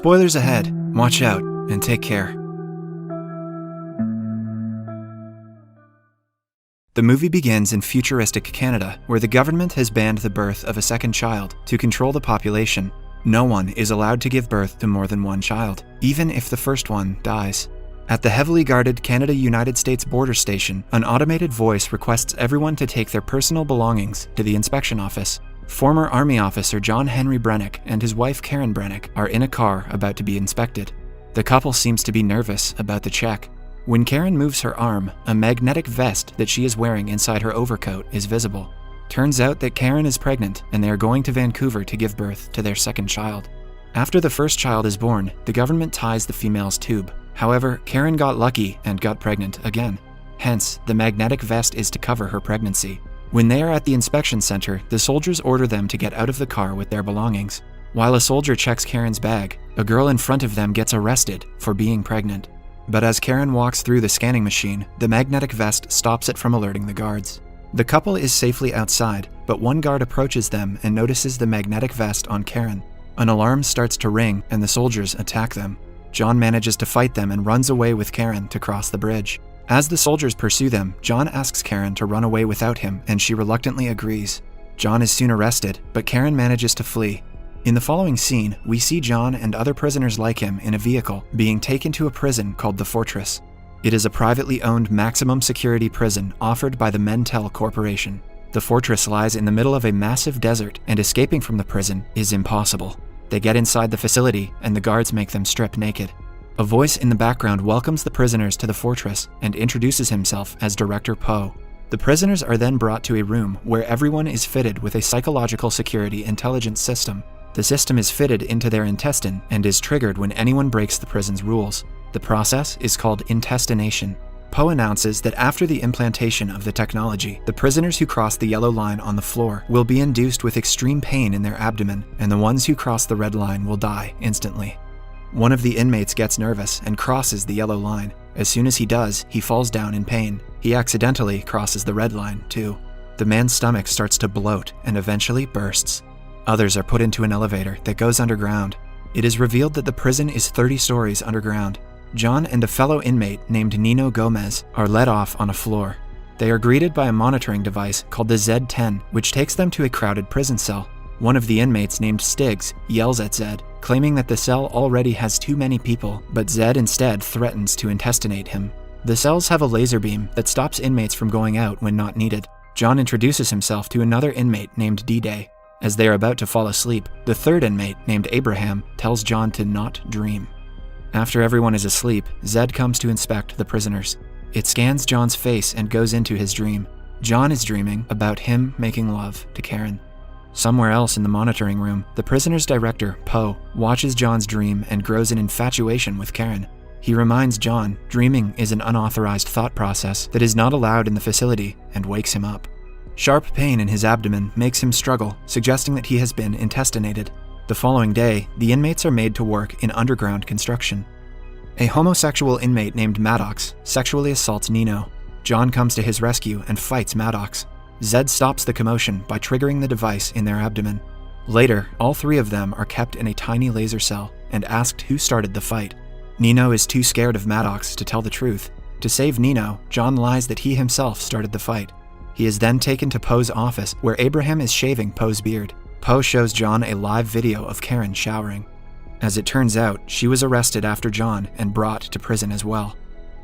Spoilers ahead. Watch out and take care. The movie begins in futuristic Canada, where the government has banned the birth of a second child to control the population. No one is allowed to give birth to more than one child, even if the first one dies. At the heavily guarded Canada-United States border station, an automated voice requests everyone to take their personal belongings to the inspection office. Former Army officer John Henry Brennick and his wife Karen Brennick are in a car about to be inspected. The couple seems to be nervous about the check. When Karen moves her arm, a magnetic vest that she is wearing inside her overcoat is visible. Turns out that Karen is pregnant and they are going to Vancouver to give birth to their second child. After the first child is born, the government ties the female's tube. However, Karen got lucky and got pregnant again. Hence, the magnetic vest is to cover her pregnancy. When they are at the inspection center, the soldiers order them to get out of the car with their belongings. While a soldier checks Karen's bag, a girl in front of them gets arrested for being pregnant. But as Karen walks through the scanning machine, the magnetic vest stops it from alerting the guards. The couple is safely outside, but one guard approaches them and notices the magnetic vest on Karen. An alarm starts to ring and the soldiers attack them. John manages to fight them and runs away with Karen to cross the bridge. As the soldiers pursue them, John asks Karen to run away without him, and she reluctantly agrees. John is soon arrested, but Karen manages to flee. In the following scene, we see John and other prisoners like him in a vehicle being taken to a prison called the Fortress. It is a privately owned maximum security prison offered by the Mentel Corporation. The Fortress lies in the middle of a massive desert, and escaping from the prison is impossible. They get inside the facility, and the guards make them strip naked. A voice in the background welcomes the prisoners to the Fortress and introduces himself as Director Poe. The prisoners are then brought to a room where everyone is fitted with a psychological security intelligence system. The system is fitted into their intestine and is triggered when anyone breaks the prison's rules. The process is called intestination. Poe announces that after the implantation of the technology, the prisoners who cross the yellow line on the floor will be induced with extreme pain in their abdomen, and the ones who cross the red line will die instantly. One of the inmates gets nervous and crosses the yellow line. As soon as he does, he falls down in pain. He accidentally crosses the red line, too. The man's stomach starts to bloat and eventually bursts. Others are put into an elevator that goes underground. It is revealed that the prison is 30 stories underground. John and a fellow inmate named Nino Gomez are led off on a floor. They are greeted by a monitoring device called the Z-10, which takes them to a crowded prison cell. One of the inmates named Stiggs yells at Zed, claiming that the cell already has too many people, but Zed instead threatens to intestinate him. The cells have a laser beam that stops inmates from going out when not needed. John introduces himself to another inmate named D-Day. As they are about to fall asleep, the third inmate, named Abraham, tells John to not dream. After everyone is asleep, Zed comes to inspect the prisoners. It scans John's face and goes into his dream. John is dreaming about him making love to Karen. Somewhere else in the monitoring room, the prisoner's director, Poe, watches John's dream and grows an infatuation with Karen. He reminds John dreaming is an unauthorized thought process that is not allowed in the facility and wakes him up. Sharp pain in his abdomen makes him struggle, suggesting that he has been intestinated. The following day, the inmates are made to work in underground construction. A homosexual inmate named Maddox sexually assaults Nino. John comes to his rescue and fights Maddox. Zed stops the commotion by triggering the device in their abdomen. Later, all three of them are kept in a tiny laser cell and asked who started the fight. Nino is too scared of Maddox to tell the truth. To save Nino, John lies that he himself started the fight. He is then taken to Poe's office, where Abraham is shaving Poe's beard. Poe shows John a live video of Karen showering. As it turns out, she was arrested after John and brought to prison as well.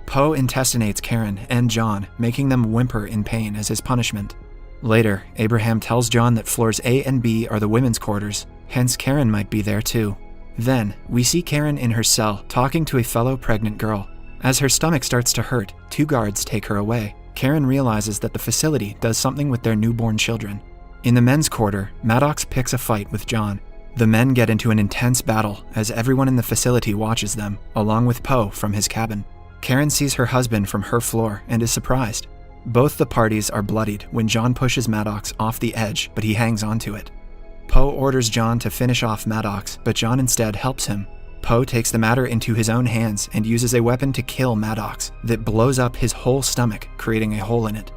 Poe intestinates Karen and John, making them whimper in pain as his punishment. Later, Abraham tells John that floors A and B are the women's quarters, hence Karen might be there too. Then, we see Karen in her cell talking to a fellow pregnant girl. As her stomach starts to hurt, two guards take her away. Karen realizes that the facility does something with their newborn children. In the men's quarter, Maddox picks a fight with John. The men get into an intense battle as everyone in the facility watches them, along with Poe from his cabin. Karen sees her husband from her floor and is surprised. Both the parties are bloodied when John pushes Maddox off the edge, but he hangs onto it. Poe orders John to finish off Maddox, but John instead helps him. Poe takes the matter into his own hands and uses a weapon to kill Maddox that blows up his whole stomach, creating a hole in it.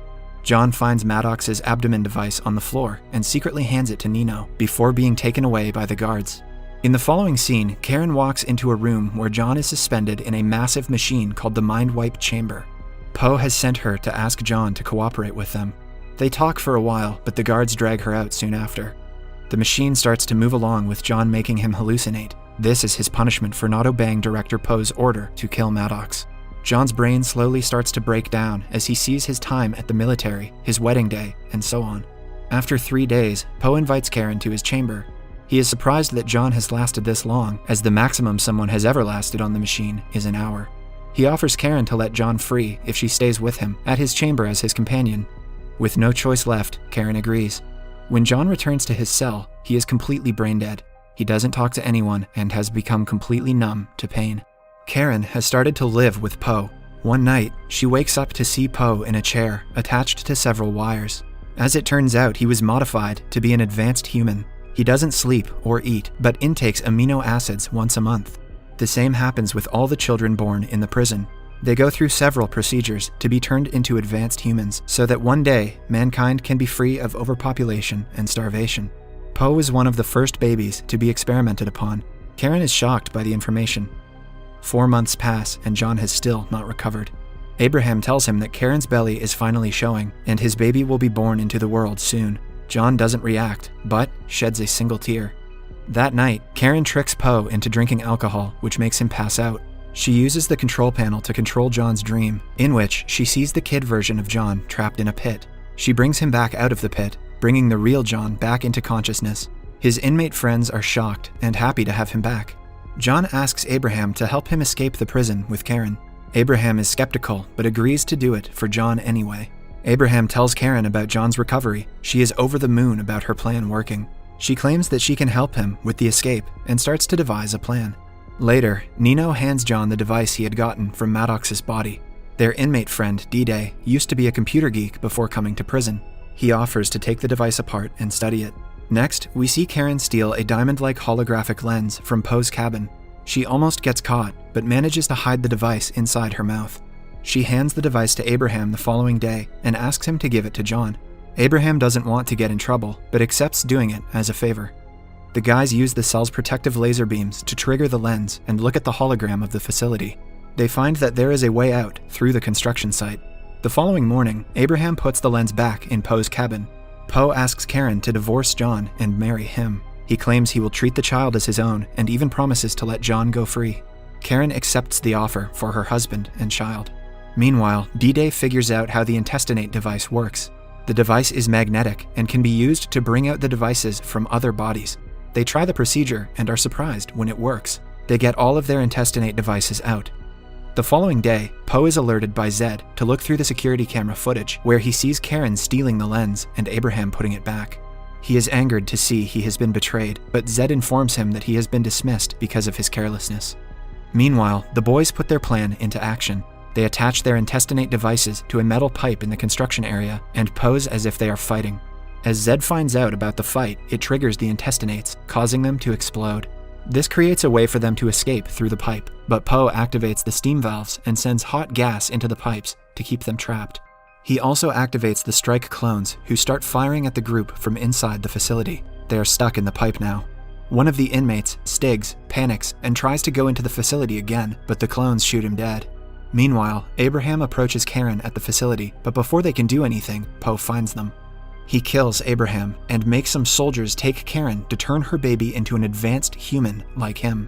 John finds Maddox's abdomen device on the floor and secretly hands it to Nino before being taken away by the guards. In the following scene, Karen walks into a room where John is suspended in a massive machine called the Mind Wipe Chamber. Poe has sent her to ask John to cooperate with them. They talk for a while, but the guards drag her out soon after. The machine starts to move along with John making him hallucinate. This is his punishment for not obeying Director Poe's order to kill Maddox. John's brain slowly starts to break down as he sees his time at the military, his wedding day, and so on. After 3 days, Poe invites Karen to his chamber. He is surprised that John has lasted this long, as the maximum someone has ever lasted on the machine is an hour. He offers Karen to let John free if she stays with him at his chamber as his companion. With no choice left, Karen agrees. When John returns to his cell, he is completely brain dead. He doesn't talk to anyone and has become completely numb to pain. Karen has started to live with Poe. One night, she wakes up to see Poe in a chair attached to several wires. As it turns out, he was modified to be an advanced human. He doesn't sleep or eat, but intakes amino acids once a month. The same happens with all the children born in the prison. They go through several procedures to be turned into advanced humans so that one day, mankind can be free of overpopulation and starvation. Poe is one of the first babies to be experimented upon. Karen is shocked by the information. 4 months pass and John has still not recovered. Abraham tells him that Karen's belly is finally showing and his baby will be born into the world soon. John doesn't react, but sheds a single tear. That night, Karen tricks Poe into drinking alcohol, which makes him pass out. She uses the control panel to control John's dream, in which she sees the kid version of John trapped in a pit. She brings him back out of the pit, bringing the real John back into consciousness. His inmate friends are shocked and happy to have him back. John asks Abraham to help him escape the prison with Karen. Abraham is skeptical, but agrees to do it for John anyway. Abraham tells Karen about John's recovery. She is over the moon about her plan working. She claims that she can help him with the escape and starts to devise a plan. Later, Nino hands John the device he had gotten from Maddox's body. Their inmate friend, D-Day, used to be a computer geek before coming to prison. He offers to take the device apart and study it. Next, we see Karen steal a diamond-like holographic lens from Poe's cabin. She almost gets caught, but manages to hide the device inside her mouth. She hands the device to Abraham the following day and asks him to give it to John. Abraham doesn't want to get in trouble, but accepts doing it as a favor. The guys use the cell's protective laser beams to trigger the lens and look at the hologram of the facility. They find that there is a way out through the construction site. The following morning, Abraham puts the lens back in Poe's cabin. Poe asks Karen to divorce John and marry him. He claims he will treat the child as his own and even promises to let John go free. Karen accepts the offer for her husband and child. Meanwhile, D-Day figures out how the intestinate device works. The device is magnetic and can be used to bring out the devices from other bodies. They try the procedure and are surprised when it works. They get all of their intestinate devices out. The following day, Poe is alerted by Zed to look through the security camera footage where he sees Karen stealing the lens and Abraham putting it back. He is angered to see he has been betrayed, but Zed informs him that he has been dismissed because of his carelessness. Meanwhile, the boys put their plan into action. They attach their intestinate devices to a metal pipe in the construction area and pose as if they are fighting. As Zed finds out about the fight, it triggers the intestinates, causing them to explode. This creates a way for them to escape through the pipe, but Poe activates the steam valves and sends hot gas into the pipes to keep them trapped. He also activates the strike clones, who start firing at the group from inside the facility. They are stuck in the pipe now. One of the inmates, Stiggs, panics and tries to go into the facility again, but the clones shoot him dead. Meanwhile, Abraham approaches Karen at the facility, but before they can do anything, Poe finds them. He kills Abraham and makes some soldiers take Karen to turn her baby into an advanced human like him.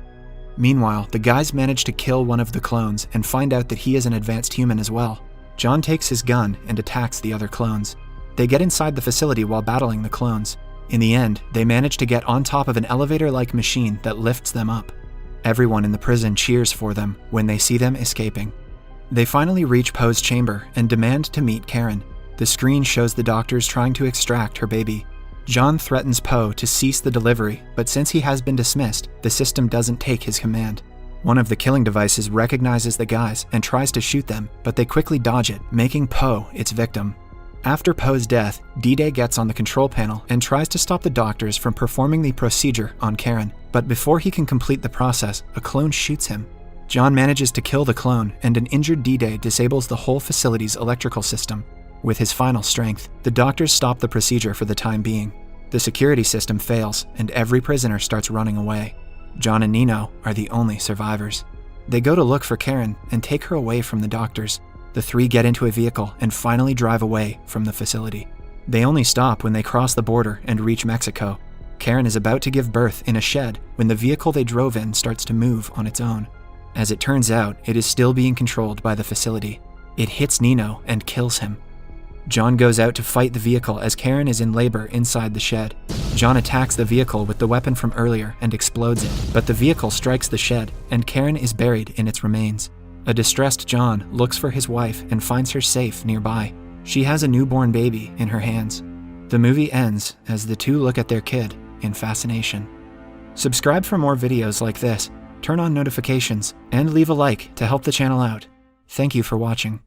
Meanwhile, the guys manage to kill one of the clones and find out that he is an advanced human as well. John takes his gun and attacks the other clones. They get inside the facility while battling the clones. In the end, they manage to get on top of an elevator-like machine that lifts them up. Everyone in the prison cheers for them when they see them escaping. They finally reach Poe's chamber and demand to meet Karen. The screen shows the doctors trying to extract her baby. John threatens Poe to cease the delivery, but since he has been dismissed, the system doesn't take his command. One of the killing devices recognizes the guys and tries to shoot them, but they quickly dodge it, making Poe its victim. After Poe's death, D-Day gets on the control panel and tries to stop the doctors from performing the procedure on Karen, but before he can complete the process, a clone shoots him. John manages to kill the clone, and an injured D-Day disables the whole facility's electrical system. With his final strength, the doctors stop the procedure for the time being. The security system fails, and every prisoner starts running away. John and Nino are the only survivors. They go to look for Karen and take her away from the doctors. The three get into a vehicle and finally drive away from the facility. They only stop when they cross the border and reach Mexico. Karen is about to give birth in a shed when the vehicle they drove in starts to move on its own. As it turns out, it is still being controlled by the facility. It hits Nino and kills him. John goes out to fight the vehicle as Karen is in labor inside the shed. John attacks the vehicle with the weapon from earlier and explodes it, but the vehicle strikes the shed and Karen is buried in its remains. A distressed John looks for his wife and finds her safe nearby. She has a newborn baby in her hands. The movie ends as the two look at their kid in fascination. Subscribe for more videos like this, turn on notifications, and leave a like to help the channel out. Thank you for watching.